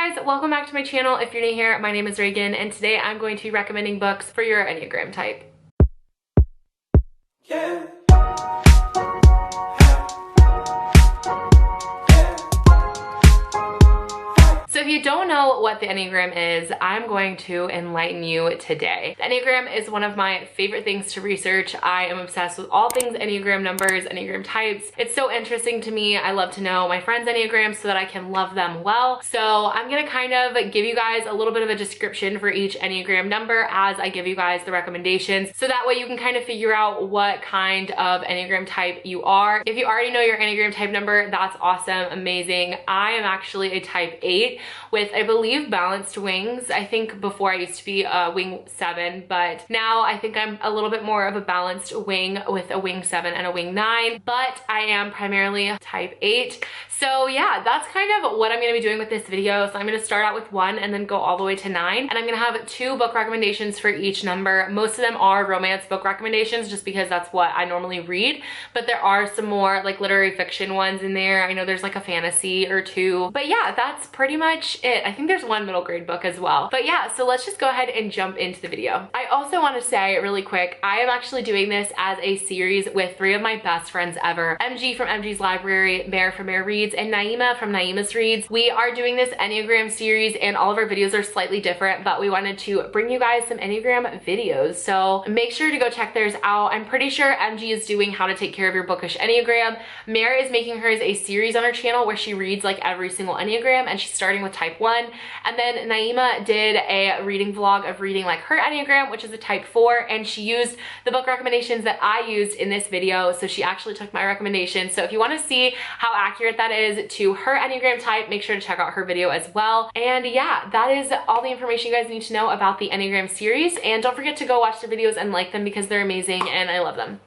guys, welcome back to my channel. If you're new here, my name is Reagan, and today I'm going to be recommending books for your Enneagram type. Yeah. So if you don't know what the Enneagram is, I'm going to enlighten you today. The Enneagram is one of my favorite things to research. I am obsessed with all things Enneagram numbers, Enneagram types. It's so interesting to me. I love to know my friends' Enneagrams so that I can love them well. So I'm gonna kind of give you guys a little bit of a description for each Enneagram number as I give you guys the recommendations. So that way you can kind of figure out what kind of Enneagram type you are. If you already know your Enneagram type number, that's awesome, amazing. I am actually a type 8 with, I believe, balanced wings. I think before I used to be a wing 7, but now I think I'm a little bit more of a balanced wing with a wing 7 and a wing 9, but I am primarily type 8. So yeah, that's kind of what I'm gonna be doing with this video. So I'm gonna start out with 1 and then go all the way to 9. And I'm gonna have 2 book recommendations for each number. Most of them are romance book recommendations just because that's what I normally read, but there are some more like literary fiction ones in there. I know there's like a fantasy or 2, but yeah, that's pretty much it. I think there's 1 middle grade book as well. But yeah, so let's just go ahead and jump into the video. I also want to say really quick, I am actually doing this as a series with 3 of my best friends ever. MG from MG's Library, Bear from Bear Reads, and Nayema from Nayema's Reads. We are doing this Enneagram series and all of our videos are slightly different, but we wanted to bring you guys some Enneagram videos. So make sure to go check theirs out. I'm pretty sure MG is doing How to Take Care of Your Bookish Enneagram. Mare is making hers a series on her channel where she reads like every single Enneagram, and she's starting with type 1. And then Nayema did a reading vlog of reading like her Enneagram, which is a type 4, and she used the book recommendations that I used in this video. So she actually took my recommendations. So if you want to see how accurate that is to her Enneagram type, make sure to check out her video as well. And yeah, that is all the information you guys need to know about the Enneagram series. And don't forget to go watch the videos and like them because they're amazing and I love them.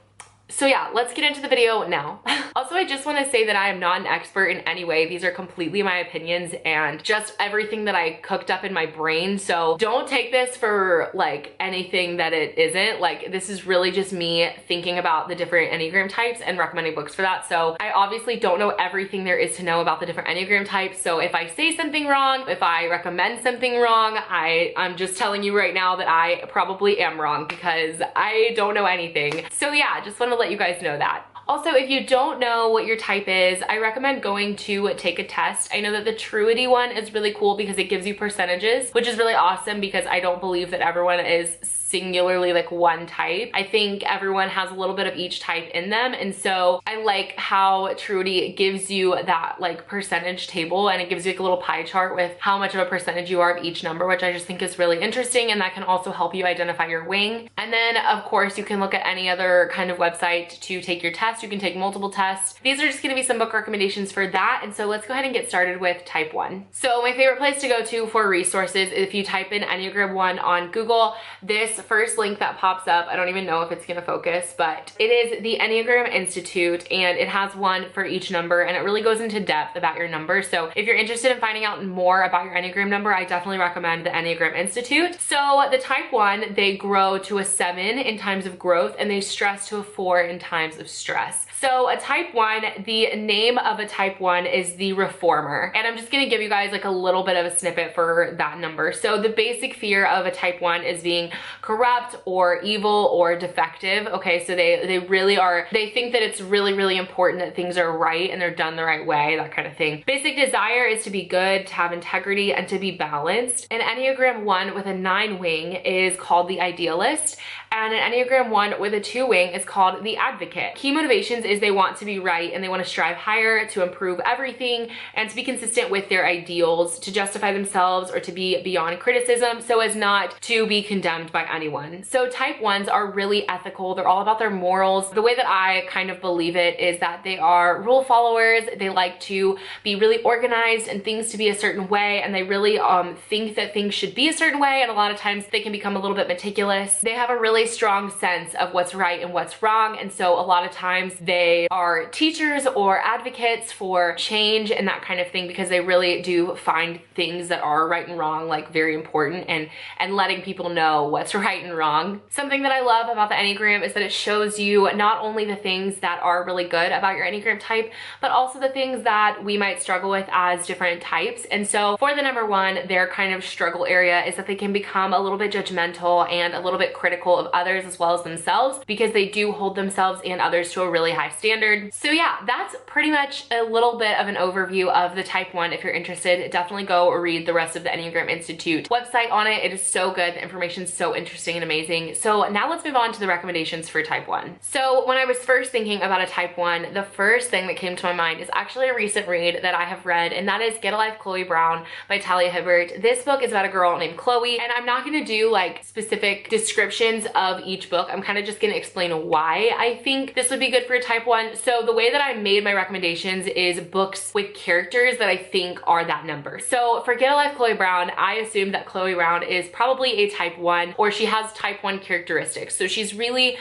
So yeah, let's get into the video now. Also, I just want to say that I am not an expert in any way. These are completely my opinions and just everything that I cooked up in my brain. So don't take this for like anything that it isn't. Like, this is really just me thinking about the different Enneagram types and recommending books for that. So I obviously don't know everything there is to know about the different Enneagram types. So if I say something wrong, if I recommend something wrong, I'm just telling you right now that I probably am wrong because I don't know anything. So yeah, just want to let you guys know that. Also, if you don't know what your type is, I recommend going to take a test. I know that the Truity one is really cool because it gives you percentages, which is really awesome because I don't believe that everyone is singularly like one type. I think everyone has a little bit of each type in them, and so I like how Truity gives you that like percentage table, and it gives you like a little pie chart with how much of a percentage you are of each number, which I just think is really interesting, and that can also help you identify your wing. And then of course you can look at any other kind of website to take your test. You can take multiple tests. These are just going to be some book recommendations for that, and so let's go ahead and get started with type 1. So my favorite place to go to for resources, if you type in Enneagram 1 on Google, this first link that pops up, I don't even know if it's gonna focus, but it is the Enneagram Institute, and it has one for each number, and it really goes into depth about your number. So if you're interested in finding out more about your Enneagram number, I definitely recommend the Enneagram Institute. So the type 1, they grow to a 7 in times of growth, and they stress to a 4 in times of stress. So a type 1, the name of a type 1 is the reformer. And I'm just gonna give you guys like a little bit of a snippet for that number. So the basic fear of a type 1 is being corrupt or evil or defective. Okay, so they really are, they think that it's really, really important that things are right and they're done the right way, that kind of thing. Basic desire is to be good, to have integrity, and to be balanced. An Enneagram 1 with a 9 wing is called the idealist, and an Enneagram 1 with a 2 wing is called the advocate. Key motivations is they want to be right and they want to strive higher, to improve everything, and to be consistent with their ideals, to justify themselves or to be beyond criticism so as not to be condemned by anyone. So type 1s are really ethical. They're all about their morals. The way that I kind of believe it is that they are rule followers. They like to be really organized and things to be a certain way, and they really think that things should be a certain way, and a lot of times they can become a little bit meticulous. They have a a really strong sense of what's right and what's wrong. And so a lot of times they are teachers or advocates for change and that kind of thing, because they really do find things that are right and wrong like very important, and letting people know what's right and wrong. Something that I love about the Enneagram is that it shows you not only the things that are really good about your Enneagram type, but also the things that we might struggle with as different types. And so for the number one, their kind of struggle area is that they can become a little bit judgmental and a little bit critical of others as well as themselves, because they do hold themselves and others to a really high standard. So yeah, that's pretty much a little bit of an overview of the type 1. If you're interested, definitely go read the rest of the Enneagram Institute website on it. It is so good. The information is so interesting and amazing. So now let's move on to the recommendations for type 1. So when I was first thinking about a type 1, the first thing that came to my mind is actually a recent read that I have read, and that is Get a Life, Chloe Brown by Talia Hibbert. This book is about a girl named Chloe, and I'm not going to do like specific descriptions of each book. I'm kind of just going to explain why I think this would be good for a type 1. So the way that I made my recommendations is books with characters that I think are that number. So for Get a Life, Chloe Brown, I assumed that Chloe Brown is probably a type 1, or she has type 1 characteristics. So she's really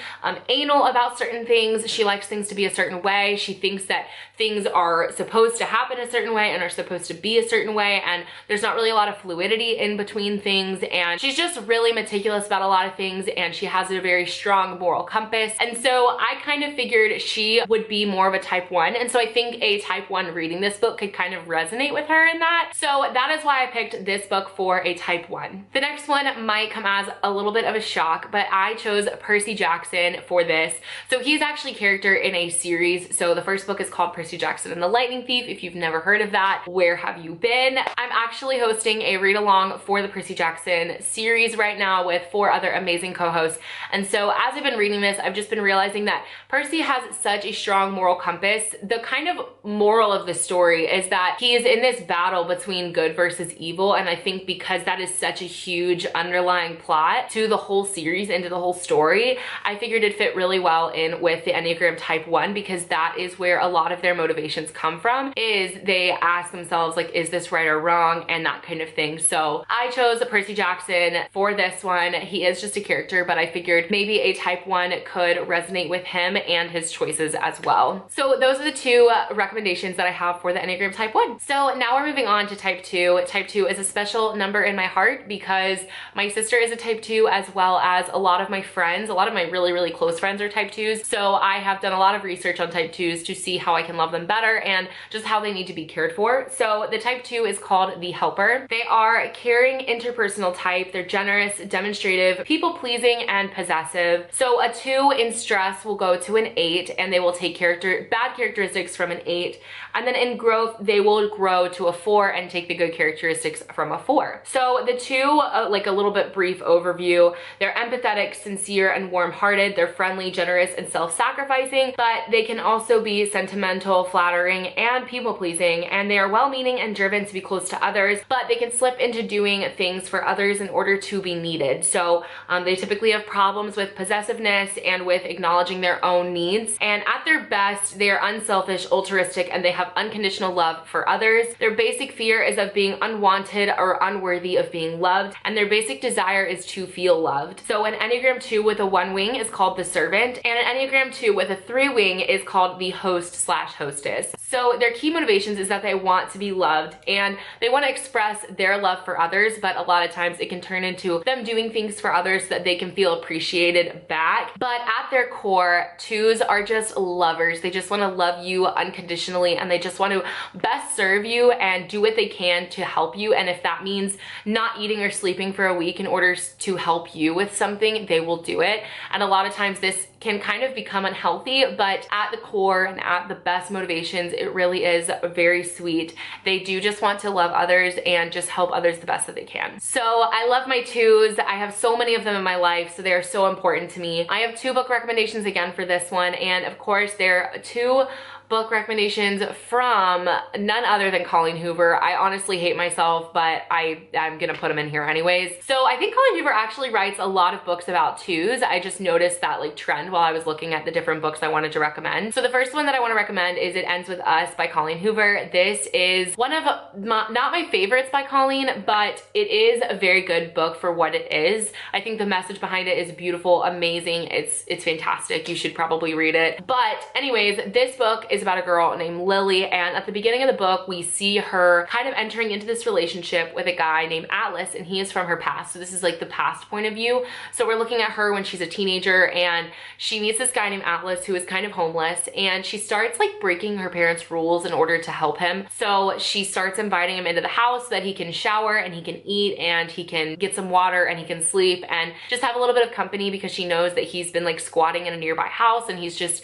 anal about certain things. She likes things to be a certain way. She thinks that things are supposed to happen a certain way and are supposed to be a certain way, and there's not really a lot of fluidity in between things, and she's just really meticulous about a lot of things, and she has a very strong moral compass. And so I kind of figured she would be more of a type 1, and so I think a type 1 reading this book could kind of resonate with her in that. So that is why I picked this book for a type 1. The next one might come as a little bit of a shock, but I chose Percy Jackson for this. So he's actually a character in a series. So the first book is called Percy Jackson and the Lightning Thief. If you've never heard of that, where have you been? I'm actually hosting a read along for the Percy Jackson series right now with 4 other amazing co-hosts. And so as I've been reading this, I've just been realizing that Percy has such a strong moral compass. The kind of moral of the story is that he is in this battle between good versus evil. And I think because that is such a huge underlying plot to the whole series and to the whole story, I figured it'd fit really well in with the Enneagram type 1, because that is where a lot of their motivations come from, is they ask themselves like, is this right or wrong, and that kind of thing. So I chose Percy Jackson for this one. He is just a character, but I figured maybe a type 1 could resonate with him and his choices as well. So those are the 2 recommendations that I have for the Enneagram type 1. So now we're moving on to type 2. Type 2 is a special number in my heart because my sister is a type 2, as well as a lot of my friends. A lot of my really, really close friends are type 2s. So I have done a lot of research on type 2s to see how I can love them better and just how they need to be cared for. So the type 2 is called the helper. They are caring, interpersonal type. They're generous, demonstrative, people-pleasing, and possessive. So a 2 in stress will go to an 8, and they will take bad characteristics from an 8. And then in growth, they will grow to a 4 and take the good characteristics from a 4. So the 2, like a little bit brief overview, they're empathetic, sincere, and warm-hearted. They're friendly, generous, and self-sacrificing, but they can also be sentimental, flattering, and people-pleasing, and they are well-meaning and driven to be close to others, but they can slip into doing things for others in order to be needed. So they typically have problems with possessiveness and with acknowledging their own needs, and at their best, they are unselfish, altruistic, and they have unconditional love for others. Their basic fear is of being unwanted or unworthy of being loved, and their basic desire is to feel loved. So an Enneagram 2 with a 1 wing is called the servant, and an Enneagram 2 with a 3 wing is called the host/hostess. So their key motivations is that they want to be loved and they want to express their love for others, but a lot of times it can turn into them doing things for others so that they can feel appreciated back. But at their core, 2s are just lovers. They just want to love you unconditionally, and they just want to best serve you and do what they can to help you. And if that means not eating or sleeping for a week in order to help you with something, they will do it. And a lot of times this can kind of become unhealthy, but at the core and at the best motivations, it really is very sweet. They do just want to love others and just help others the best that they can. So I love my 2s. I have so many of them in my life, so they are so important to me. I have 2 book recommendations again for this one, and of course they're 2 book recommendations from none other than Colleen Hoover. I honestly hate myself, but I'm gonna put them in here anyways. So I think Colleen Hoover actually writes a lot of books about twos. I just noticed that like trend while I was looking at the different books I wanted to recommend. So the first one that I want to recommend is It Ends With Us by Colleen Hoover. This is one of not my favorites by Colleen, but it is a very good book for what it is. I think the message behind it is beautiful, amazing. It's fantastic. You should probably read it. But anyways, this book is about a girl named Lily, and at the beginning of the book, we see her kind of entering into this relationship with a guy named Atlas, and he is from her past. So this is like the past point of view. So we're looking at her when she's a teenager, and she meets this guy named Atlas who is kind of homeless, and she starts like breaking her parents' rules in order to help him. So she starts inviting him into the house so that he can shower and he can eat and he can get some water and he can sleep and just have a little bit of company, because she knows that he's been like squatting in a nearby house and he just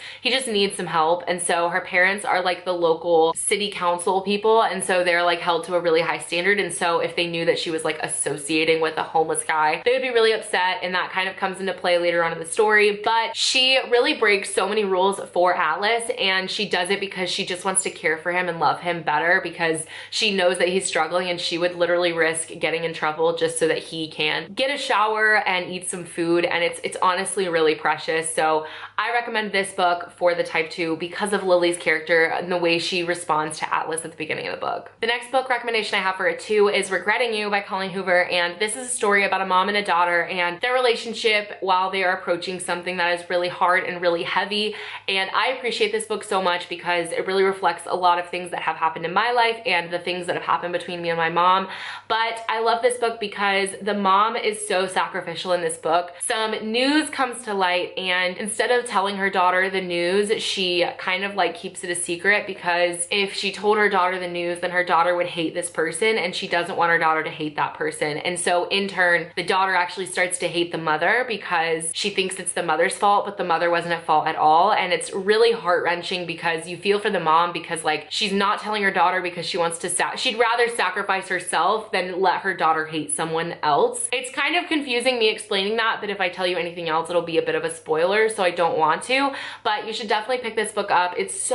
needs some help. And so her parents are like the local city council people, and so they're like held to a really high standard. And so if they knew that she was like associating with a homeless guy, they would be really upset, and that kind of comes into play later on in the story. But she really breaks so many rules for Atlas, and she does it because she just wants to care for him and love him better, because she knows that he's struggling, and she would literally risk getting in trouble just so that he can get a shower and eat some food. And it's honestly really precious. So I recommend this book for the type 2 because of Lily's character and the way she responds to Atlas at the beginning of the book. The next book recommendation I have for a 2 is Regretting You by Colleen Hoover, and this is a story about a mom and a daughter and their relationship while they are approaching something that is really hard and really heavy. And I appreciate this book so much because it really reflects a lot of things that have happened in my life and the things that have happened between me and my mom. But I love this book because the mom is so sacrificial in this book. Some news comes to light, and instead of telling her daughter the news, she kind of like keeps it a secret, because if she told her daughter the news, then her daughter would hate this person, and she doesn't want her daughter to hate that person. And so in turn, the daughter actually starts to hate the mother because she thinks it's the mother's fault, but the mother wasn't at fault at all. And it's really heart-wrenching because you feel for the mom, because like she's not telling her daughter because she wants to she'd rather sacrifice herself than let her daughter hate someone else. It's kind of confusing me explaining that, but if I tell you anything else, it'll be a bit of a spoiler, so I don't want to. But you should definitely pick this book up. It's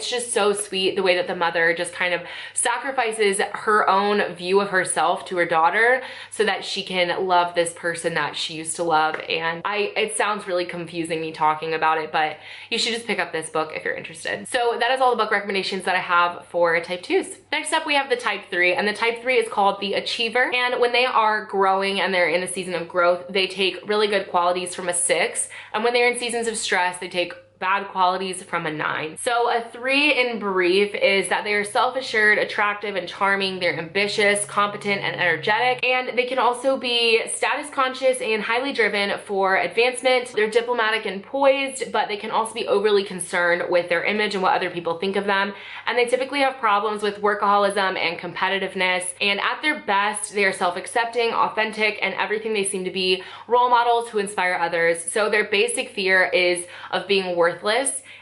just so sweet the way that the mother just kind of sacrifices her own view of herself to her daughter so that she can love this person that she used to love. And it sounds really confusing me talking about it, but you should just pick up this book if you're interested. So that is all the book recommendations that I have for type 2s. Next up, we have the type 3, and the type 3 is called the Achiever. And when they are growing and they're in a season of growth, they take really good qualities from a 6. And when they're in seasons of stress, they take bad qualities from a 9. So a 3 in brief is that they are self-assured, attractive, and charming. They're ambitious, competent, and energetic. And they can also be status conscious and highly driven for advancement. They're diplomatic and poised, but they can also be overly concerned with their image and what other people think of them. And they typically have problems with workaholism and competitiveness. And at their best, they are self-accepting, authentic, and everything they seem to be role models who inspire others. So their basic fear is of being worthless,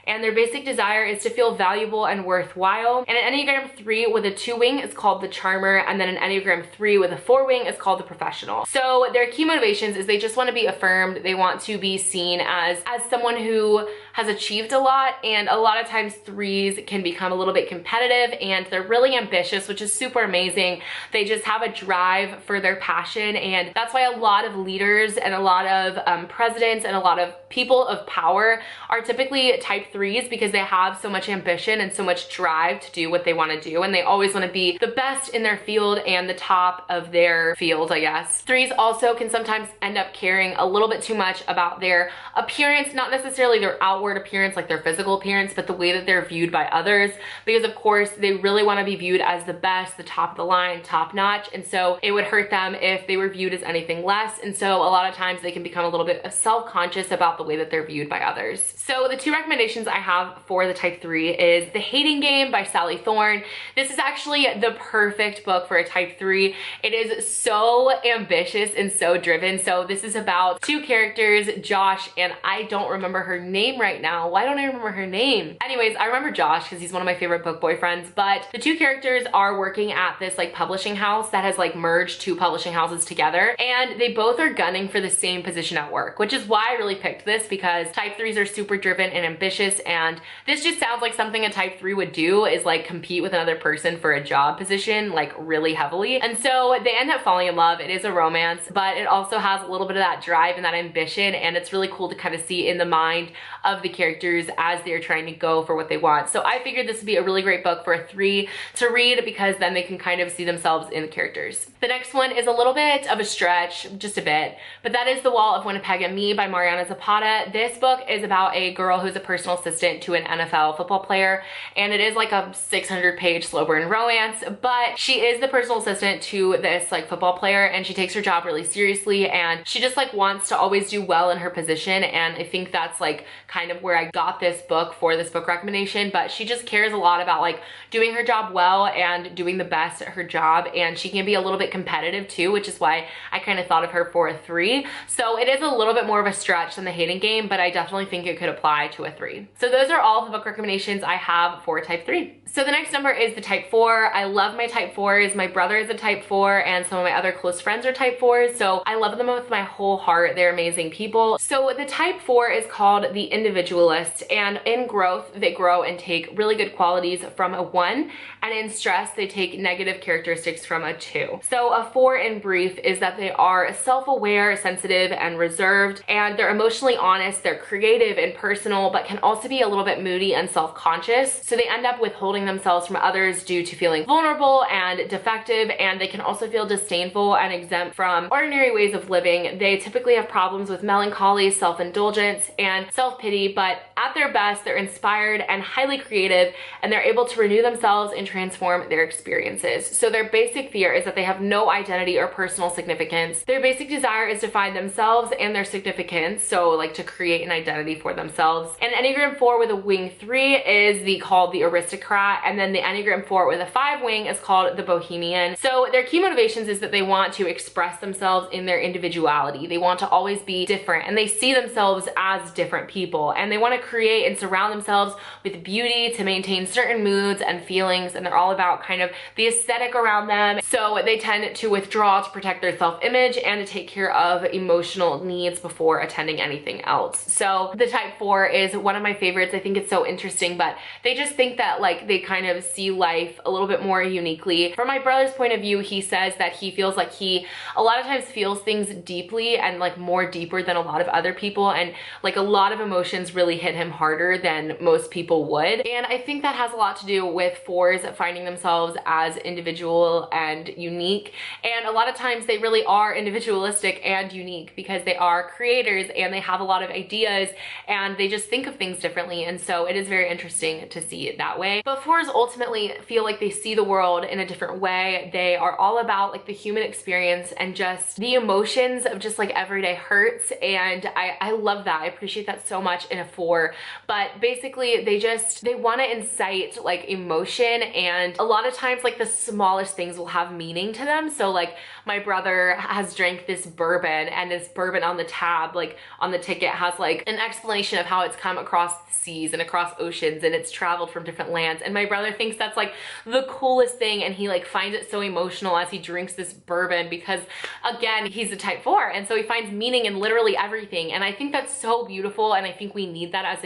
and their basic desire is to feel valuable and worthwhile. And an Enneagram 3 with a 2 wing is called the Charmer, and then an Enneagram 3 with a 4 wing is called the Professional. So their key motivations is they just want to be affirmed. They want to be seen as someone who has achieved a lot, and a lot of times 3s can become a little bit competitive, and they're really ambitious, which is super amazing. They just have a drive for their passion, and that's why a lot of leaders and a lot of presidents and a lot of people of power are typically type 3s, because they have so much ambition and so much drive to do what they want to do, and they always want to be the best in their field and the top of their field, I guess. 3s also can sometimes end up caring a little bit too much about their appearance, not necessarily their outward appearance, like their physical appearance, but the way that they're viewed by others, because of course they really want to be viewed as the best, the top of the line, top notch, and so it would hurt them if they were viewed as anything less. And so a lot of times they can become a little bit self-conscious about the way that they're viewed by others. So the 2 recommendations I have for the type 3 is The Hating Game by Sally Thorne. This is actually the perfect book for a type 3. It is so ambitious and so driven. So this is about 2 characters, Josh, and I don't remember her name right right now. Why don't I remember her name? Anyways, I remember Josh because he's one of my favorite book boyfriends, but the two characters are working at this like publishing house that has like merged two publishing houses together, and they both are gunning for the same position at work, which is why I really picked this, because type 3s are super driven and ambitious, and this just sounds like something a type 3 would do, is like compete with another person for a job position like really heavily. And so they end up falling in love. It is a romance, but it also has a little bit of that drive and that ambition, and it's really cool to kind of see in the mind of the characters as they're trying to go for what they want. So I figured this would be a really great book for a 3 to read, because then they can kind of see themselves in the characters. The next one is a little bit of a stretch, just a bit, but that is The Wall of Winnipeg and Me by Mariana Zapata. This book is about a girl who's a personal assistant to an NFL football player, and it is like a 600-page slow burn romance, but she is the personal assistant to this like football player, and she takes her job really seriously, and she just like wants to always do well in her position. And I think that's like kind of where I got this book for this book recommendation, but she just cares a lot about like doing her job well and doing the best at her job, and she can be a little bit competitive too, which is why I kind of thought of her for a 3. So it is a little bit more of a stretch than The Hating Game, but I definitely think it could apply to a 3. So those are all the book recommendations I have for type 3. So the next number is the type 4. I love my type 4s. My brother is a type 4, and some of my other close friends are type 4s, so I love them with my whole heart. They're amazing people. So the type 4 is called the individualist, and in growth they grow and take really good qualities from a 1, and in stress they take negative characteristics from a 2. So a 4 in brief is that they are self-aware, sensitive, and reserved, and they're emotionally honest, they're creative and personal, but can also be a little bit moody and self-conscious. So they end up withholding themselves from others due to feeling vulnerable and defective, and they can also feel disdainful and exempt from ordinary ways of living. They typically have problems with melancholy, self-indulgence, and self-pity, but at their best, they're inspired and highly creative, and they're able to renew themselves and transform their experiences. So their basic fear is that they have no identity or personal significance. Their basic desire is to find themselves and their significance, so like to create an identity for themselves. And Enneagram 4 with a wing 3 is called the aristocrat, and then the Enneagram 4 with a 5 wing is called the bohemian. So their key motivations is that they want to express themselves in their individuality. They want to always be different, and they see themselves as different people, and they want to create and surround themselves with beauty to maintain certain moods and feelings, and they're all about kind of the aesthetic around them. So they tend to withdraw to protect their self-image and to take care of emotional needs before attending anything else. So the type 4 is one of my favorites. I think it's so interesting, but they just think that like they kind of see life a little bit more uniquely. From my brother's point of view, he says that he feels like he a lot of times feels things deeply and like more deeper than a lot of other people, and like a lot of emotions really hit him harder than most people would. And I think that has a lot to do with 4s finding themselves as individual and unique, and a lot of times they really are individualistic and unique because they are creators and they have a lot of ideas and they just think of things differently, and so it is very interesting to see it that way. But 4s ultimately feel like they see the world in a different way. They are all about like the human experience and just the emotions of just like everyday hurts, and I love that. I appreciate that so much in a 4. But basically they want to incite like emotion, and a lot of times like the smallest things will have meaning to them. So like my brother has drank this bourbon, and this bourbon on the tab, like on the ticket, has like an explanation of how it's come across the seas and across oceans, and it's traveled from different lands. And my brother thinks that's like the coolest thing, and he like finds it so emotional as he drinks this bourbon because again, he's a type 4, and so he finds meaning in literally everything. And I think that's so beautiful, and I think we need that as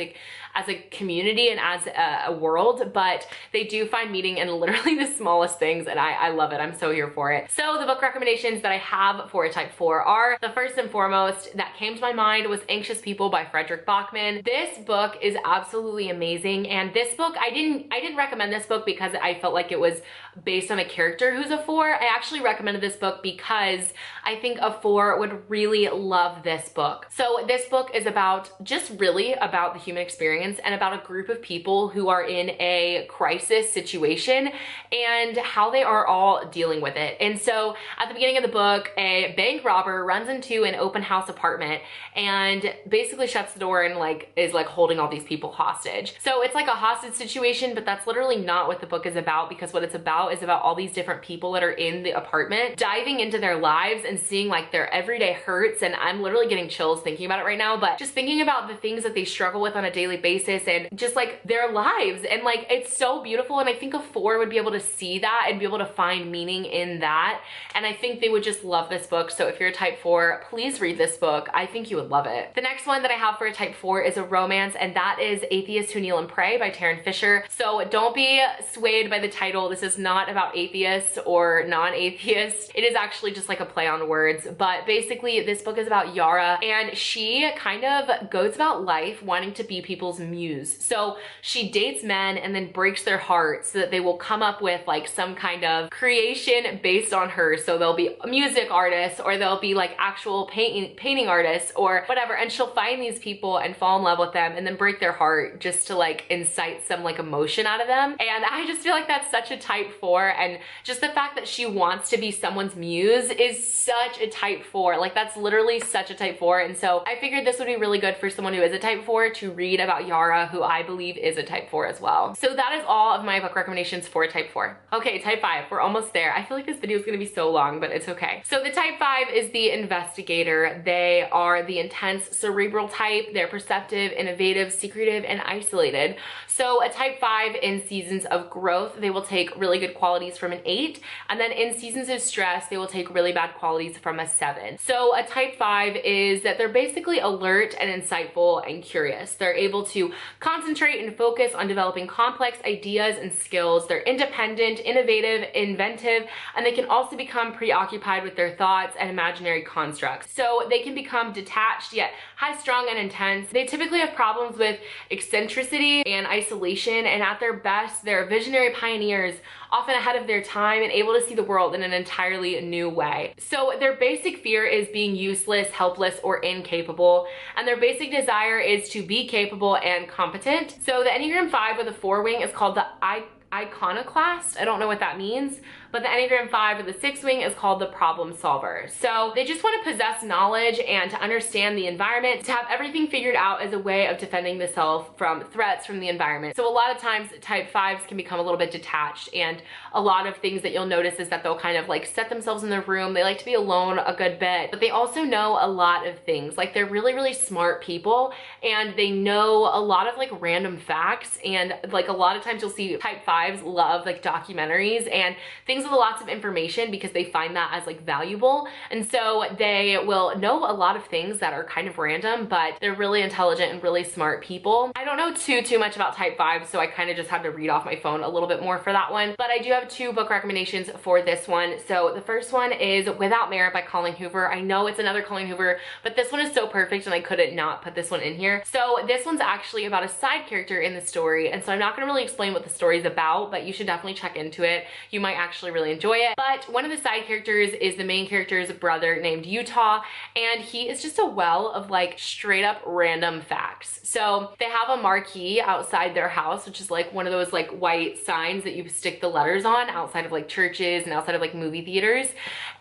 a community and as a world. But they do find meaning in literally the smallest things, and I love it. I'm so here for it. So the book recommendations that I have for a type 4 are, the first and foremost that came to my mind was Anxious People by Frederick Bachman. This book is absolutely amazing, and this book, I didn't recommend this book because I felt like it was based on a character who's a 4. I actually recommended this book because I think a 4 would really love this book. So this book is just really about the human experience and about a group of people who are in a crisis situation and how they are all dealing with it. And so at the beginning of the book, a bank robber runs into an open house apartment and basically shuts the door and is holding all these people hostage. So it's like a hostage situation, but that's literally not what the book is about, because what it's about is about all these different people that are in the apartment, diving into their lives and seeing like their everyday hurts. And I'm literally getting chills thinking about it right now, but just thinking about the things that that they struggle with on a daily basis and just like their lives. And like, it's so beautiful. And I think a 4 would be able to see that and be able to find meaning in that. And I think they would just love this book. So if you're a type 4, please read this book. I think you would love it. The next one that I have for a type 4 is a romance, and that is Atheists Who Kneel and Pray by Taryn Fisher. So don't be swayed by the title. This is not about atheists or non-atheists. It is actually just like a play on words. But basically this book is about Yara, and she kind of goes about life wanting to be people's muse. So she dates men and then breaks their hearts so that they will come up with like some kind of creation based on her. So they'll be music artists, or they'll be like actual painting artists or whatever. And she'll find these people and fall in love with them and then break their heart just to like incite some like emotion out of them. And I just feel like that's such a type 4. And just the fact that she wants to be someone's muse is such a type 4. Like that's literally such a type 4. And so I figured this would be really good for someone who is a type 4 to read about Yara, who I believe is a type 4 as well. So that is all of my book recommendations for type 4. Okay, type 5, we're almost there. I feel like this video is gonna be so long, but it's okay. So the type 5 is the investigator. They are the intense cerebral type. They're perceptive, innovative, secretive, and isolated. So a type 5 in seasons of growth, they will take really good qualities from an 8. And then in seasons of stress, they will take really bad qualities from a 7. So a type 5 is that they're basically alert and insightful and curious. They're able to concentrate and focus on developing complex ideas and skills. They're independent, innovative, inventive, and they can also become preoccupied with their thoughts and imaginary constructs. So they can become detached yet high-strung and intense. They typically have problems with eccentricity and isolation, and at their best, they're visionary pioneers, often ahead of their time and able to see the world in an entirely new way. So their basic fear is being useless, helpless, or incapable, and their basic desire is to be capable and competent. So the Enneagram 5 with a 4 wing is called the iconoclast. I don't know what that means, but the Enneagram 5 with the 6 wing is called the problem solver. So they just want to possess knowledge and to understand the environment, to have everything figured out as a way of defending the self from threats from the environment. So a lot of times type 5s can become a little bit detached, and a lot of things that you'll notice is that they'll kind of like set themselves in their room. They like to be alone a good bit, but they also know a lot of things. Like they're really, really smart people, and they know a lot of like random facts. And like a lot of times you'll see type 5s love like documentaries and things with lots of information because they find that as like valuable. And so they will know a lot of things that are kind of random, but they're really intelligent and really smart people. I don't know too much about type 5, so I kind of just had to read off my phone a little bit more for that one. But I do have 2 book recommendations for this one. So the first one is Without Merit by Colleen Hoover. I know it's another Colleen Hoover, but this one is so perfect and I couldn't not put this one in here. So this one's actually about a side character in the story, and so I'm not gonna really explain what the story is about, but you should definitely check into it. You might actually really enjoy it. But one of the side characters is the main character's brother named Utah, and he is just a well of like straight up random facts. So they have a marquee outside their house, which is like one of those like white signs that you stick the letters on outside of like churches and outside of like movie theaters.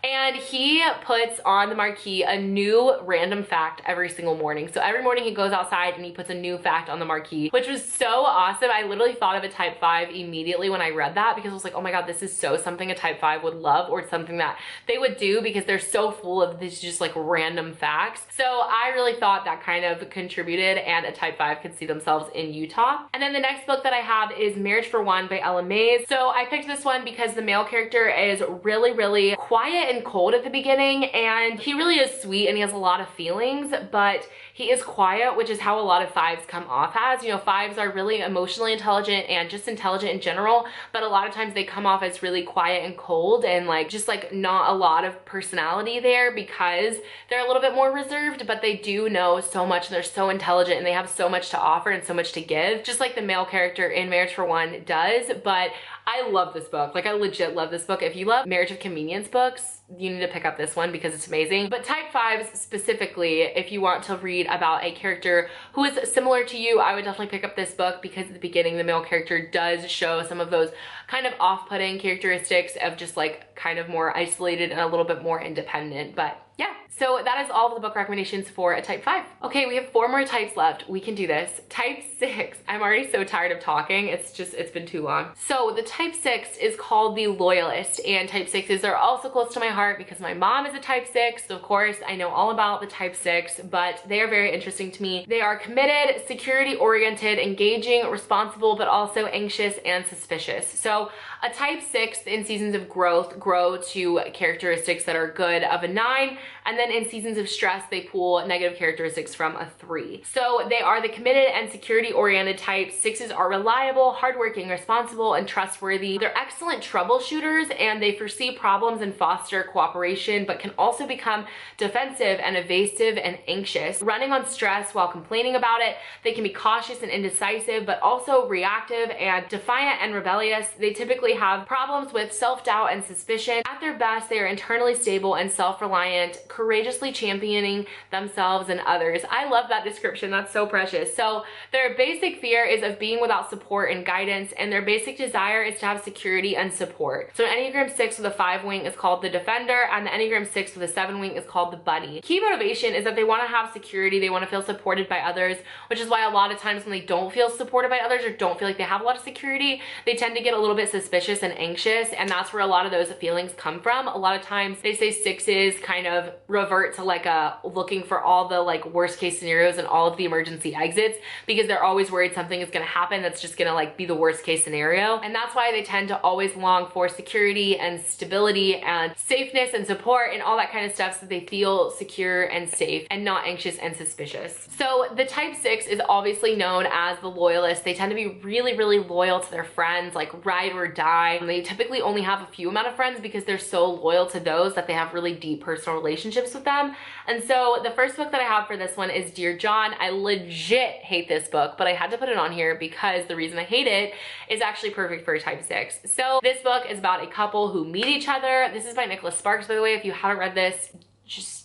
And he puts on the marquee a new random fact every single morning. So every morning he goes outside and he puts a new fact on the marquee, which was so awesome. I literally thought of a type 5 immediately when I read that, because I was like, oh my God, this is so something a type 5 would love, or something that they would do, because they're so full of these just like random facts. So I really thought that kind of contributed, and a type 5 could see themselves in Utah. And then the next book that I have is Marriage for One by Ella Mays. So I picked this one because the male character is really, really quiet and cold at the beginning, and he really is sweet and he has a lot of feelings, but he is quiet, which is how a lot of 5s come off as. You know, 5s are really emotionally intelligent and just intelligent in general, but a lot of times they come off as really quiet and cold and like just like not a lot of personality there, because they're a little bit more reserved, but they do know so much and they're so intelligent and they have so much to offer and so much to give, just like the male character in Marriage for One does. But I love this book. Like I legit love this book. If you love Marriage of Convenience books, you need to pick up this one because it's amazing. But type 5s specifically, if you want to read about a character who is similar to you, I would definitely pick up this book, because at the beginning the male character does show some of those kind of off-putting characteristics of just like kind of more isolated and a little bit more independent. But yeah, So that is all of the book recommendations for a type 5. Okay, we have 4 more types left. We can do this. Type 6. I'm already so tired of talking. It's been too long. So the type 6 is called the loyalist, and type 6s are also close to my heart because my mom is a type 6. So of course I know all about the type 6, but they are very interesting to me. They are committed, security oriented, engaging, responsible, but also anxious and suspicious. So a type 6 in seasons of growth grow to characteristics that are good of a 9, and then in seasons of stress they pull negative characteristics from a 3. So they are the committed and security oriented type. 6s are reliable, hardworking, responsible, and trustworthy. They're excellent troubleshooters, and they foresee problems and foster cooperation, but can also become defensive and evasive and anxious. Running on stress while complaining about it, they can be cautious and indecisive, but also reactive and defiant and rebellious. They typically have problems with self-doubt and suspicion. At their best, they are internally stable and self-reliant, courageously championing themselves and others. I love that description. That's so precious. So their basic fear is of being without support and guidance, and their basic desire is to have security and support. So an Enneagram 6 with a 5 wing is called the defender, and the Enneagram 6 with a 7 wing is called the buddy. Key motivation is that they want to have security. They want to feel supported by others, which is why a lot of times when they don't feel supported by others or don't feel like they have a lot of security, they tend to get a little bit suspicious and anxious, and that's where a lot of those feelings come from. A lot of times they say 6s kind of revert to like a looking for all the like worst case scenarios and all of the emergency exits, because they're always worried something is going to happen that's just going to like be the worst case scenario. And that's why they tend to always long for security and stability and safeness and support and all that kind of stuff, so they feel secure and safe and not anxious and suspicious. So the type 6 is obviously known as the loyalist. They tend to be really, really loyal to their friends, like ride or die. They typically only have a few amount of friends because they're so loyal to those that they have really deep personal relationships with them. And so the first book that I have for this one is Dear John. I legit hate this book, but I had to put it on here because the reason I hate it is actually perfect for a type 6. So this book is about a couple who meet each other. This is by Nicholas Sparks, by the way. If you haven't read this, just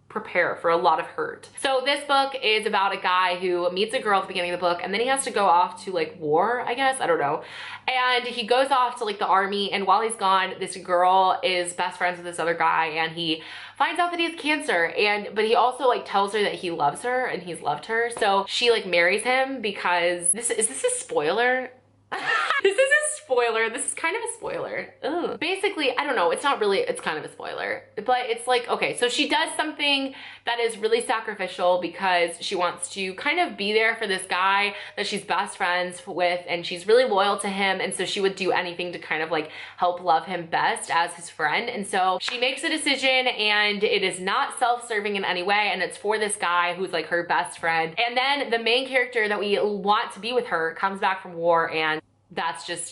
prepare for a lot of hurt. So this book is about a guy who meets a girl at the beginning of the book, and then he has to go off to like war, I guess, I don't know. And he goes off to like the army, and while he's gone, this girl is best friends with this other guy, and he finds out that he has cancer, but he also like tells her that he loves her and he's loved her. So she like marries him because is this a spoiler? This is a spoiler. This is kind of a spoiler. Ugh. Basically, I don't know. It's not really, it's kind of a spoiler, but it's like, okay, so she does something that is really sacrificial because she wants to kind of be there for this guy that she's best friends with, and she's really loyal to him. And so she would do anything to kind of like help love him best as his friend. And so she makes a decision, and it is not self-serving in any way. And it's for this guy who's like her best friend. And then the main character that we want to be with her comes back from war, and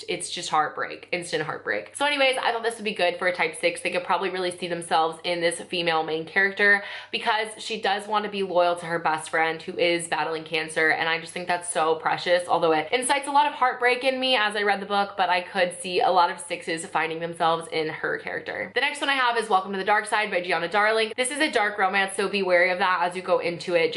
it's just heartbreak, instant heartbreak. So anyways, I thought this would be good for a type 6. They could probably really see themselves in this female main character because she does want to be loyal to her best friend who is battling cancer, and I just think that's so precious, although it incites a lot of heartbreak in me as I read the book, but I could see a lot of 6s finding themselves in her character. The next one I have is Welcome to the Dark Side by Gianna Darling. This is a dark romance, so be wary of that as you go into it.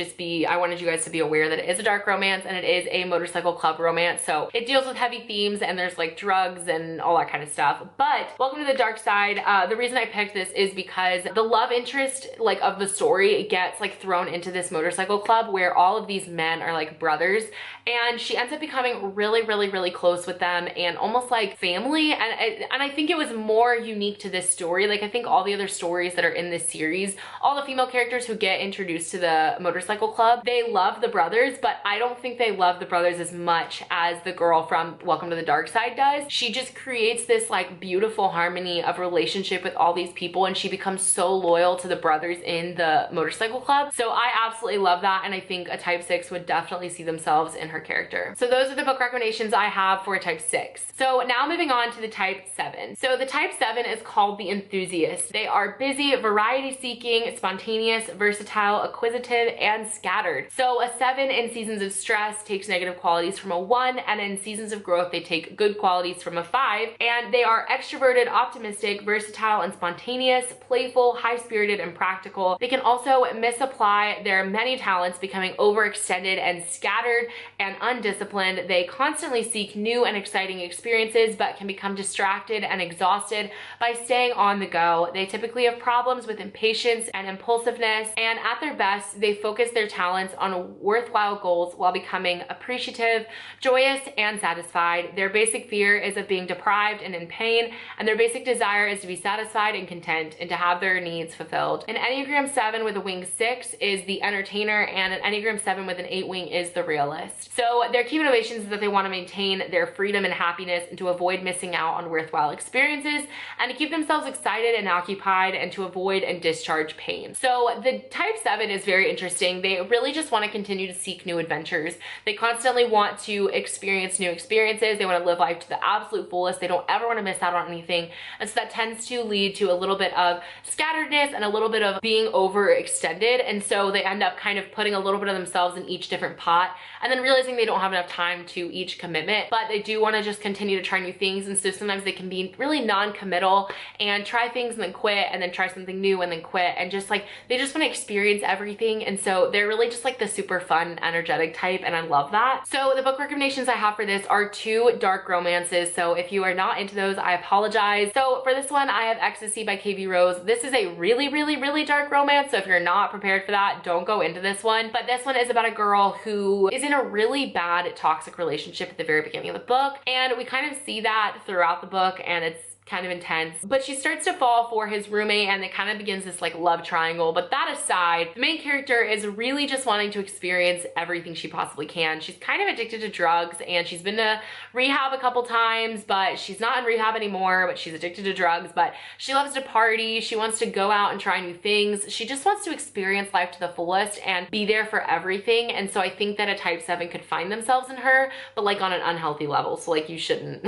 I wanted you guys to be aware that it is a dark romance, and it is a motorcycle club romance, so it deals with heavy themes, and there's like drugs and all that kind of stuff. But Welcome to the Dark Side, the reason I picked this is because the love interest like of the story gets like thrown into this motorcycle club where all of these men are like brothers, and she ends up becoming really, really, really close with them and almost like family. And I think it was more unique to this story. Like I think all the other stories that are in this series, all the female characters who get introduced to the motorcycle club, they love the brothers, but I don't think they love the brothers as much as the girl from Welcome to the Dark Side does. She just creates this like beautiful harmony of relationship with all these people, and she becomes so loyal to the brothers in the motorcycle club. So I absolutely love that, and I think a type 6 would definitely see themselves in her character. So those are the book recommendations I have for a type 6. So now moving on to the type 7. So the type 7 is called the enthusiast. They are busy, variety seeking, spontaneous, versatile, acquisitive, and scattered. So a 7 in seasons of stress takes negative qualities from a 1, and in seasons of growth book. They take good qualities from a 5, and they are extroverted, optimistic, versatile, and spontaneous, playful, high-spirited, and practical. They can also misapply their many talents, becoming overextended and scattered and undisciplined. They constantly seek new and exciting experiences, but can become distracted and exhausted by staying on the go. They typically have problems with impatience and impulsiveness, and at their best, they focus their talents on worthwhile goals while becoming appreciative, joyous, and satisfied. Their basic fear is of being deprived and in pain, and their basic desire is to be satisfied and content and to have their needs fulfilled. An Enneagram 7 with a wing 6 is the entertainer, and an Enneagram 7 with an 8 wing is the realist. So their key motivations is that they want to maintain their freedom and happiness and to avoid missing out on worthwhile experiences and to keep themselves excited and occupied and to avoid and discharge pain. So the type 7 is very interesting. They really just want to continue to seek new adventures. They constantly want to experience new experiences. They want to live life to the absolute fullest. They don't ever want to miss out on anything. And so that tends to lead to a little bit of scatteredness and a little bit of being overextended. And so they end up kind of putting a little bit of themselves in each different pot and then realizing they don't have enough time to each commitment, but they do want to just continue to try new things. And so sometimes they can be really non-committal and try things and then quit and then try something new and then quit, and just like they just want to experience everything. And so they're really just like the super fun, energetic type, and I love that. So the book recommendations I have for this are 2 dark romances. So if you are not into those, I apologize. So for this one, I have Ecstasy by KV Rose. This is a really, really, really dark romance. So if you're not prepared for that, don't go into this one. But this one is about a girl who is in a really bad toxic relationship at the very beginning of the book. And we kind of see that throughout the book, and it's kind of intense, but she starts to fall for his roommate and it kind of begins this like love triangle. But that aside, the main character is really just wanting to experience everything she possibly can. She's kind of addicted to drugs, and she's been to rehab a couple times, but she's not in rehab anymore, but she's addicted to drugs. But she loves to party. She wants to go out and try new things. She just wants to experience life to the fullest and be there for everything. And so I think that a type 7 could find themselves in her, but like on an unhealthy level. So like you shouldn't.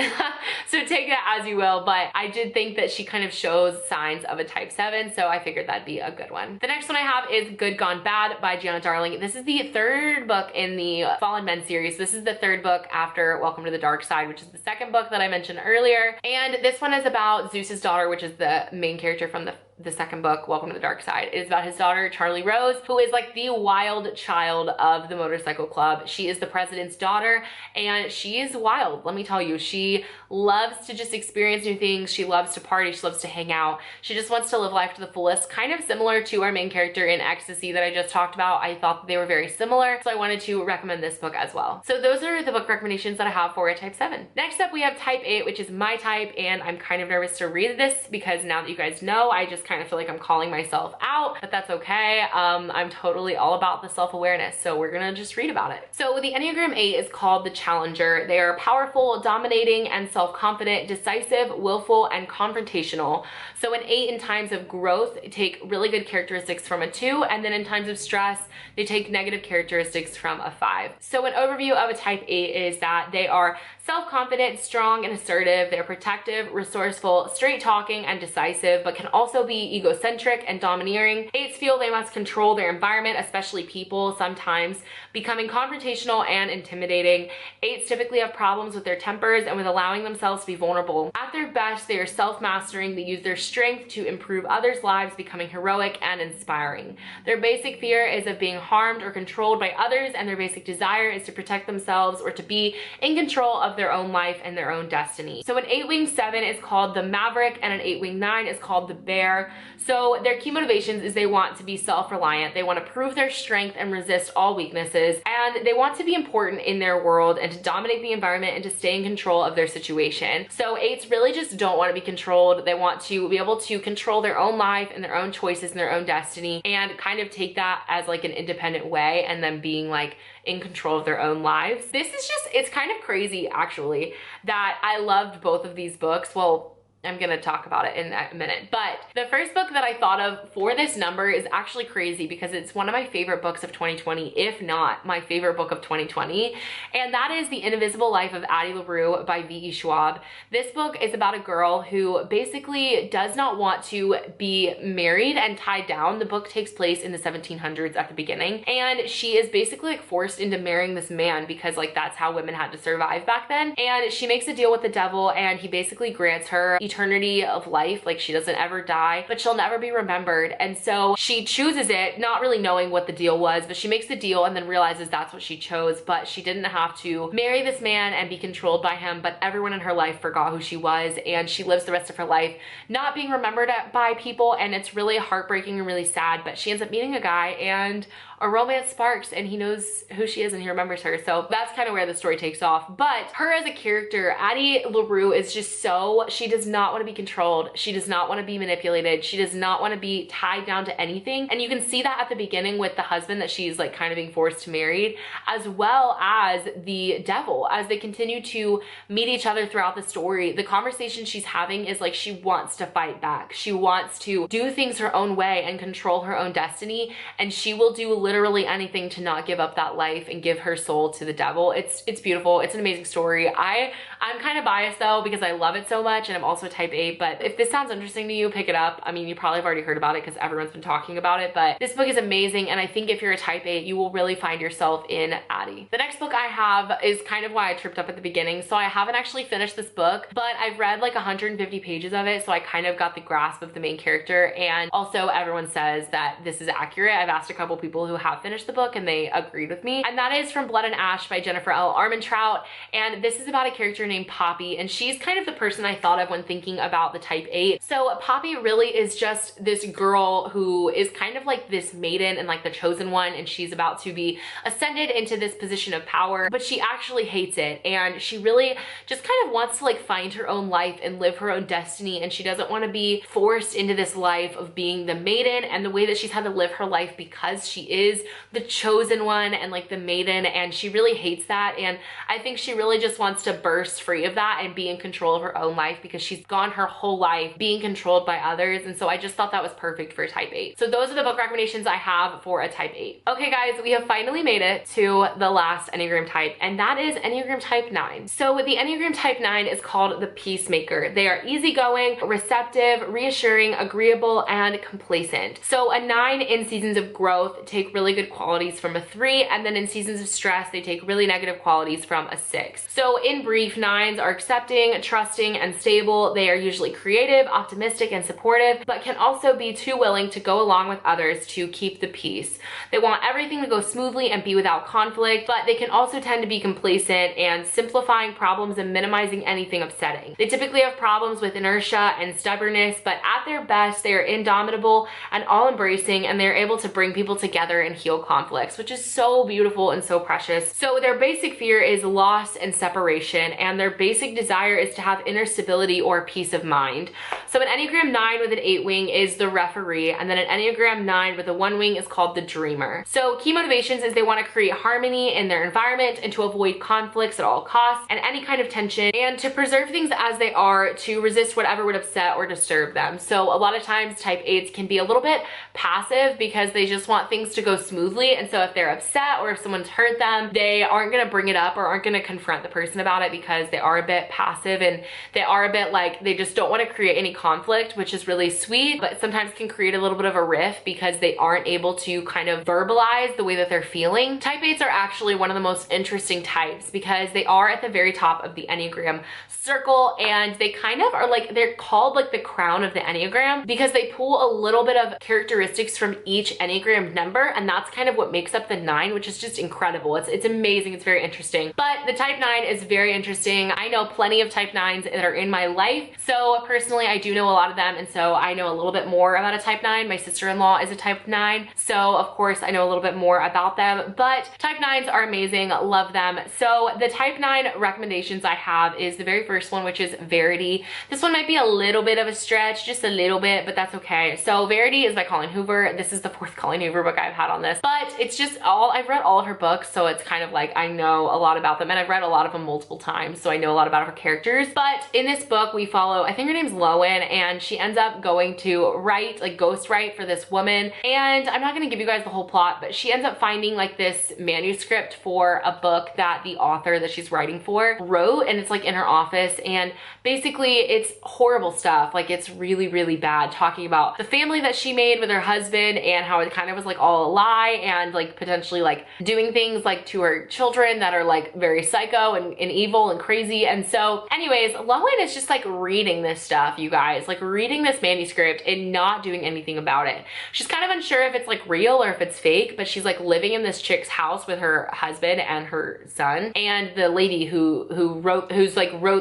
So take that as you will. But I did think that she kind of shows signs of a type 7, so I figured that'd be a good one. The next one I have is Good Gone Bad by Gianna Darling. This is the 3rd book in the Fallen Men series. This is the 3rd book after Welcome to the Dark Side, which is the 2nd book that I mentioned earlier. And this one is about Zeus's daughter, which is the main character from the 2nd book, Welcome to the Dark Side. It is about his daughter, Charlie Rose, who is like the wild child of the motorcycle club. She is the president's daughter, and she is wild. Let me tell you, she loves to just experience new things. She loves to party. She loves to hang out. She just wants to live life to the fullest, kind of similar to our main character in Ecstasy that I just talked about. I thought that they were very similar, so I wanted to recommend this book as well. So those are the book recommendations that I have for a type 7. Next up, we have type 8, which is my type, and I'm kind of nervous to read this because now that you guys know, I just kind of feel like I'm calling myself out, but that's okay. I'm totally all about the self-awareness, so we're gonna just read about it. So the Enneagram 8 is called the Challenger. They are powerful, dominating, and self-confident, decisive, willful, and confrontational. So an 8 in times of growth take really good characteristics from a 2, and then in times of stress, they take negative characteristics from a 5. So an overview of a type 8 is that they are self-confident, strong, and assertive. They're protective, resourceful, straight-talking, and decisive, but can also be egocentric and domineering. 8s feel they must control their environment, especially people, sometimes becoming confrontational and intimidating. 8s typically have problems with their tempers and with allowing themselves to be vulnerable. At their best, they are self-mastering. They use their strength to improve others' lives, becoming heroic and inspiring. Their basic fear is of being harmed or controlled by others, and their basic desire is to protect themselves or to be in control of their own life and their own destiny. So an 8-wing 7 is called the Maverick, and an 8-wing 9 is called the Bear. So their key motivations is they want to be self-reliant. They want to prove their strength and resist all weaknesses, and they want to be important in their world and to dominate the environment and to stay in control of their situation. So 8s really just don't want to be controlled. They want to be able to control their own life and their own choices and their own destiny, and kind of take that as like an independent way, and then being like in control of their own lives. This is just, it's kind of crazy actually that I loved both of these books. Well, I'm gonna talk about it in a minute. But the first book that I thought of for this number is actually crazy because it's one of my favorite books of 2020, if not my favorite book of 2020. And that is The Invisible Life of Addie LaRue by V.E. Schwab. This book is about a girl who basically does not want to be married and tied down. The book takes place in the 1700s at the beginning. And she is basically like forced into marrying this man because like that's how women had to survive back then. And she makes a deal with the devil and he basically grants her eternity of life, like she doesn't ever die, but she'll never be remembered. And so she chooses it, not really knowing what the deal was, but she makes the deal and then realizes that's what she chose. But she didn't have to marry this man and be controlled by him, but everyone in her life forgot who she was, and she lives the rest of her life not being remembered by people. And it's really heartbreaking and really sad, but she ends up meeting a guy and a romance sparks and he knows who she is and he remembers her. So that's kind of where the story takes off. But her as a character, Addie LaRue, is just so, she does not want to be controlled. She does not want to be manipulated. She does not want to be tied down to anything. And you can see that at the beginning with the husband that she's like kind of being forced to marry, as well as the devil. As they continue to meet each other throughout the story, the conversation she's having is like she wants to fight back. She wants to do things her own way and control her own destiny, and she will do literally anything to not give up that life and give her soul to the devil. It's beautiful. It's an amazing story. I'm kind of biased though because I love it so much and I'm also a type 8, but if this sounds interesting to you, pick it up. I mean, you probably have already heard about it because everyone's been talking about it, but this book is amazing, and I think if you're a type 8, you will really find yourself in Addie. The next book I have is kind of why I tripped up at the beginning. So I haven't actually finished this book, but I've read like 150 pages of it, so I kind of got the grasp of the main character, and also everyone says that this is accurate. I've asked a couple people who have finished the book and they agreed with me, and that is From Blood and Ash by Jennifer L. Armentrout. And this is about a character named Poppy, and she's kind of the person I thought of when thinking about the type 8. So Poppy really is just this girl who is kind of like this maiden and like the chosen one, and she's about to be ascended into this position of power, but she actually hates it, and she really just kind of wants to like find her own life and live her own destiny, and she doesn't want to be forced into this life of being the maiden and the way that she's had to live her life because she is the chosen one and like the maiden, and she really hates that. And I think she really just wants to burst free of that and be in control of her own life because she's gone her whole life being controlled by others. And so I just thought that was perfect for a type 8. So those are the book recommendations I have for a type 8. Okay guys, we have finally made it to the last Enneagram type, and that is Enneagram type 9. So the Enneagram type 9 is called the peacemaker. They are easygoing, receptive, reassuring, agreeable, and complacent. So a 9 in seasons of growth take really good qualities from a 3, and then in seasons of stress they take really negative qualities from a 6. So in brief, 9s are accepting, trusting, and stable. They are usually creative, optimistic, and supportive, but can also be too willing to go along with others to keep the peace. They want everything to go smoothly and be without conflict, but they can also tend to be complacent and simplifying problems and minimizing anything upsetting. They typically have problems with inertia and stubbornness, but at their best they are indomitable and all-embracing, and they're able to bring people together and heal conflicts, which is so beautiful and so precious. So their basic fear is loss and separation, and their basic desire is to have inner stability or peace of mind. So an Enneagram 9 with an 8 wing is the referee, and then an Enneagram 9 with a 1 wing is called the dreamer. So key motivations is they want to create harmony in their environment and to avoid conflicts at all costs and any kind of tension, and to preserve things as they are, to resist whatever would upset or disturb them. So a lot of times type 8s can be a little bit passive because they just want things to go smoothly, and so if they're upset or if someone's hurt them, they aren't going to bring it up or aren't going to confront the person about it because they are a bit passive and they are a bit like they just don't want to create any conflict, which is really sweet, but sometimes can create a little bit of a rift because they aren't able to kind of verbalize the way that they're feeling. Type 8s are actually one of the most interesting types because they are at the very top of the Enneagram circle, and they kind of are like, they're called like the crown of the Enneagram because they pull a little bit of characteristics from each Enneagram number, and that's kind of what makes up the 9, which is just incredible. It's amazing. It's very interesting. But the type 9 is very interesting. I know plenty of type 9s that are in my life. So personally, I do know a lot of them, and so I know a little bit more about a type 9. My sister-in-law is a type 9, so of course I know a little bit more about them, but type 9s are amazing. Love them. So the type 9 recommendations I have is the very first one, which is Verity. This one might be a little bit of a stretch, just a little bit, but that's okay. So Verity is by Colleen Hoover. This is the 4th Colleen Hoover book I've had on this, but it's just I've read all of her books, so it's kind of like I know a lot about them, and I've read a lot of them multiple times, so I know a lot about her characters. But in this book, we follow, I think her name's Lowen, and she ends up going to write, like ghost write for this woman. And I'm not gonna give you guys the whole plot, but she ends up finding like this manuscript for a book that the author that she's writing for wrote, and it's like in her office, and basically it's horrible stuff. Like it's really, really bad, talking about the family that she made with her husband and how it kind of was like all a lie, and like potentially like doing things like to her children that are like very psycho and evil and crazy. And so anyways, Lowen is just like reading this stuff, you guys, like reading this manuscript and not doing anything about it. She's kind of unsure if it's like real or if it's fake, but she's like living in this chick's house with her husband and her son, and the lady who's wrote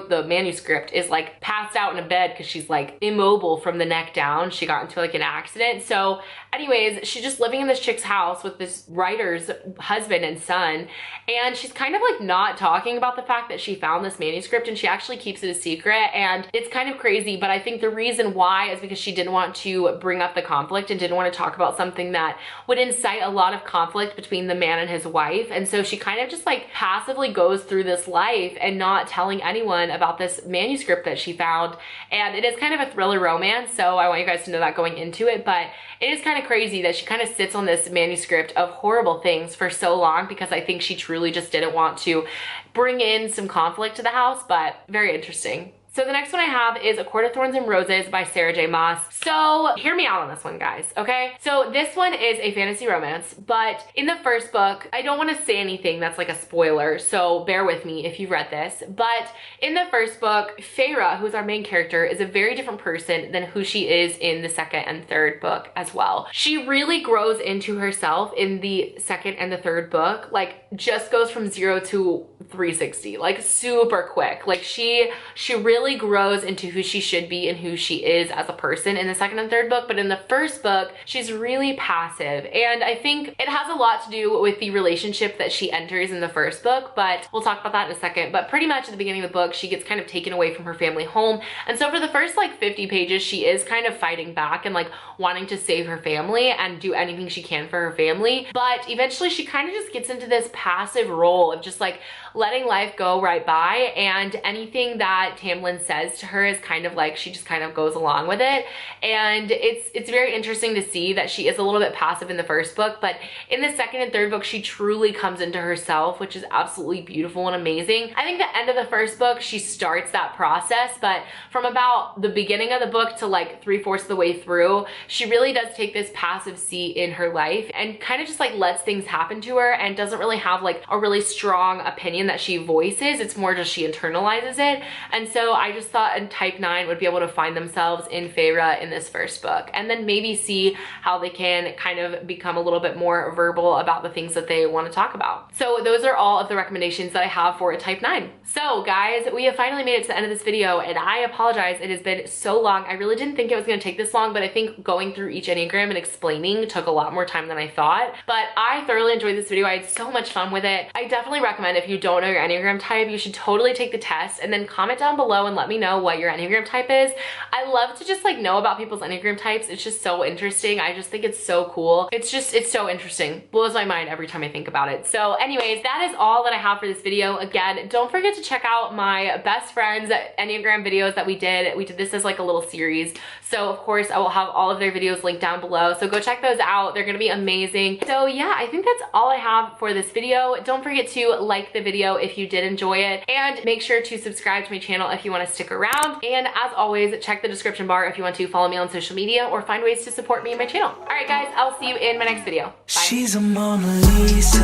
the manuscript is like passed out in a bed because she's like immobile from the neck down. She got into like an accident. So anyways, she's just living in this chick's house with this writer's husband and son, and she's kind of like not talking about the fact that she found this manuscript, and she actually keeps it a secret. And it's kind of crazy, but I think the reason why is because she didn't want to bring up the conflict and didn't want to talk about something that would incite a lot of conflict between the man and his wife. And so she kind of just like passively goes through this life and not telling anyone about this manuscript that she found. And it is kind of a thriller romance, so I want you guys to know that going into it. But it is kind of crazy that she kind of sits on this manuscript of horrible things for so long, because I think she truly just didn't want to bring in some conflict to the house. But very interesting. So the next one I have is A Court of Thorns and Roses by Sarah J. Maas. So hear me out on this one, guys, okay? So this one is a fantasy romance, but in the first book, I don't want to say anything that's like a spoiler, so bear with me if you've read this. But in the first book, Feyre, who's our main character, is a very different person than who she is in the second and third book as well. She really grows into herself in the second and the third book, like just goes from 0 to 360, like super quick. Like she really grows into who she should be and who she is as a person in the second and third book. But in the first book, she's really passive, and I think it has a lot to do with the relationship that she enters in the first book, but we'll talk about that in a second. But pretty much at the beginning of the book, she gets kind of taken away from her family home, and so for the first like 50 pages, she is kind of fighting back and like wanting to save her family and do anything she can for her family. But eventually she kind of just gets into this passive role of just like letting life go right by, and anything that Tamlin says to her is kind of like she just kind of goes along with it. And it's very interesting to see that she is a little bit passive in the first book, but in the second and third book she truly comes into herself, which is absolutely beautiful and amazing. I think the end of the first book she starts that process, but from about the beginning of the book to like 3/4 of the way through, she really does take this passive seat in her life and kind of just like lets things happen to her and doesn't really have like a really strong opinion that she voices. It's more just she internalizes it. And so I just thought a type 9 would be able to find themselves in Feyre in this first book, and then maybe see how they can kind of become a little bit more verbal about the things that they want to talk about. So those are all of the recommendations that I have for a type 9. So guys, we have finally made it to the end of this video, and I apologize, it has been so long. I really didn't think it was going to take this long, but I think going through each Enneagram and explaining took a lot more time than I thought. But I thoroughly enjoyed this video. I had so much fun with it. I definitely recommend, if you don't know your Enneagram type, you should totally take the test and then comment down below and let me know what your Enneagram type is. I love to just like know about people's Enneagram types. It's just so interesting. I just think it's so cool. It's so interesting. Blows my mind every time I think about it. So anyways, that is all that I have for this video. Again, don't forget to check out my best friends Enneagram videos that we did. We did this as like a little series. So of course I will have all of their videos linked down below. So go check those out. They're gonna be amazing. So yeah, I think that's all I have for this video. Don't forget to like the video if you did enjoy it, and make sure to subscribe to my channel if you want to stick around. And as always, check the description bar if you want to follow me on social media or find ways to support me and my channel. All right guys, I'll see you in my next video. Bye. She's a Mona Lisa.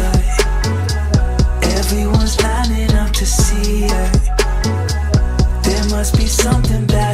Everyone's lining up to see her. There must be something bad